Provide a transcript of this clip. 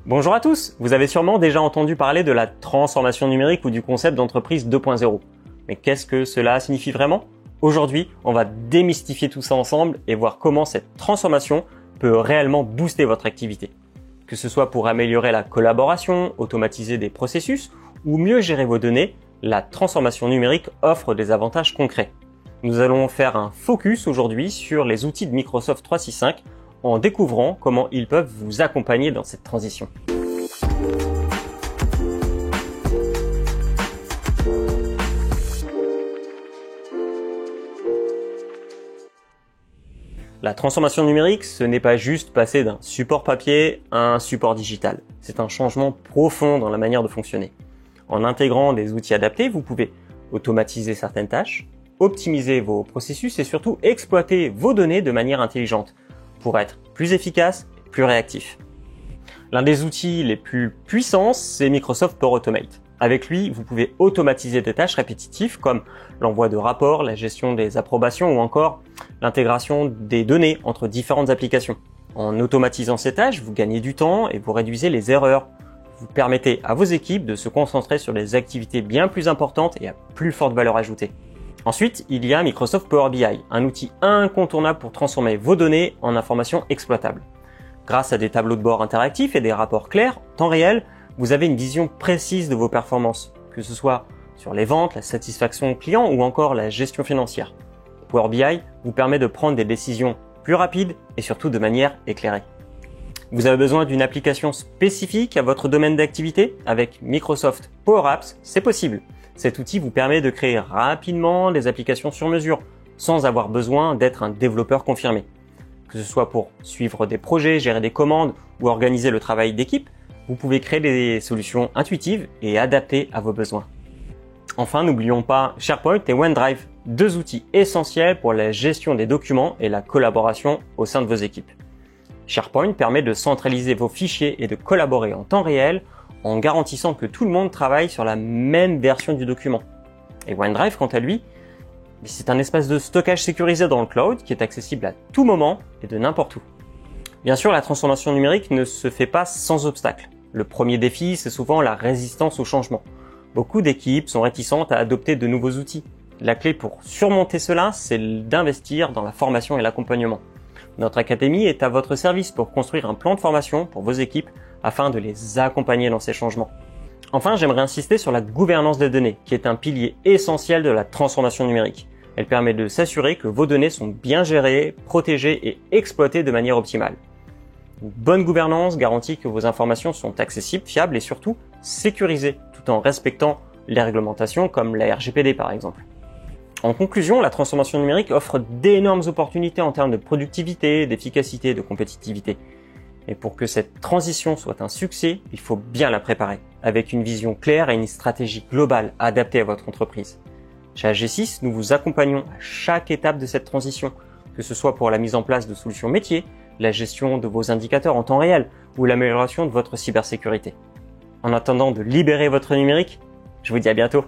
Bonjour à tous, vous avez sûrement déjà entendu parler de la transformation numérique ou du concept d'entreprise 2.0. Mais qu'est-ce que cela signifie vraiment? Aujourd'hui, on va démystifier tout ça ensemble et voir comment cette transformation peut réellement booster votre activité. Que ce soit pour améliorer la collaboration, automatiser des processus ou mieux gérer vos données, la transformation numérique offre des avantages concrets. Nous allons faire un focus aujourd'hui sur les outils de Microsoft 365 en découvrant comment ils peuvent vous accompagner dans cette transition. La transformation numérique, ce n'est pas juste passer d'un support papier à un support digital. C'est un changement profond dans la manière de fonctionner. En intégrant des outils adaptés, vous pouvez automatiser certaines tâches, optimiser vos processus et surtout exploiter vos données de manière intelligente pour être plus efficace et plus réactif. L'un des outils les plus puissants, c'est Microsoft Power Automate. Avec lui, vous pouvez automatiser des tâches répétitives comme l'envoi de rapports, la gestion des approbations ou encore l'intégration des données entre différentes applications. En automatisant ces tâches, vous gagnez du temps et vous réduisez les erreurs. Vous permettez à vos équipes de se concentrer sur des activités bien plus importantes et à plus forte valeur ajoutée. Ensuite, il y a Microsoft Power BI, un outil incontournable pour transformer vos données en informations exploitables. Grâce à des tableaux de bord interactifs et des rapports clairs, en temps réel, vous avez une vision précise de vos performances, que ce soit sur les ventes, la satisfaction client ou encore la gestion financière. Power BI vous permet de prendre des décisions plus rapides et surtout de manière éclairée. Vous avez besoin d'une application spécifique à votre domaine d'activité? Avec Microsoft Power Apps, c'est possible. Cet outil vous permet de créer rapidement des applications sur mesure, sans avoir besoin d'être un développeur confirmé. Que ce soit pour suivre des projets, gérer des commandes ou organiser le travail d'équipe, vous pouvez créer des solutions intuitives et adaptées à vos besoins. Enfin, n'oublions pas SharePoint et OneDrive, deux outils essentiels pour la gestion des documents et la collaboration au sein de vos équipes. SharePoint permet de centraliser vos fichiers et de collaborer en temps réel en garantissant que tout le monde travaille sur la même version du document. Et OneDrive, quant à lui, c'est un espace de stockage sécurisé dans le cloud qui est accessible à tout moment et de n'importe où. Bien sûr, la transformation numérique ne se fait pas sans obstacle. Le premier défi, c'est souvent la résistance au changement. Beaucoup d'équipes sont réticentes à adopter de nouveaux outils. La clé pour surmonter cela, c'est d'investir dans la formation et l'accompagnement. Notre académie est à votre service pour construire un plan de formation pour vos équipes afin de les accompagner dans ces changements. Enfin, j'aimerais insister sur la gouvernance des données, qui est un pilier essentiel de la transformation numérique. Elle permet de s'assurer que vos données sont bien gérées, protégées et exploitées de manière optimale. Une bonne gouvernance garantit que vos informations sont accessibles, fiables et surtout sécurisées, tout en respectant les réglementations comme la RGPD par exemple. En conclusion, la transformation numérique offre d'énormes opportunités en termes de productivité, d'efficacité, de compétitivité. Et pour que cette transition soit un succès, il faut bien la préparer, avec une vision claire et une stratégie globale adaptée à votre entreprise. Chez AG6, nous vous accompagnons à chaque étape de cette transition, que ce soit pour la mise en place de solutions métiers, la gestion de vos indicateurs en temps réel ou l'amélioration de votre cybersécurité. En attendant de libérer votre numérique, je vous dis à bientôt.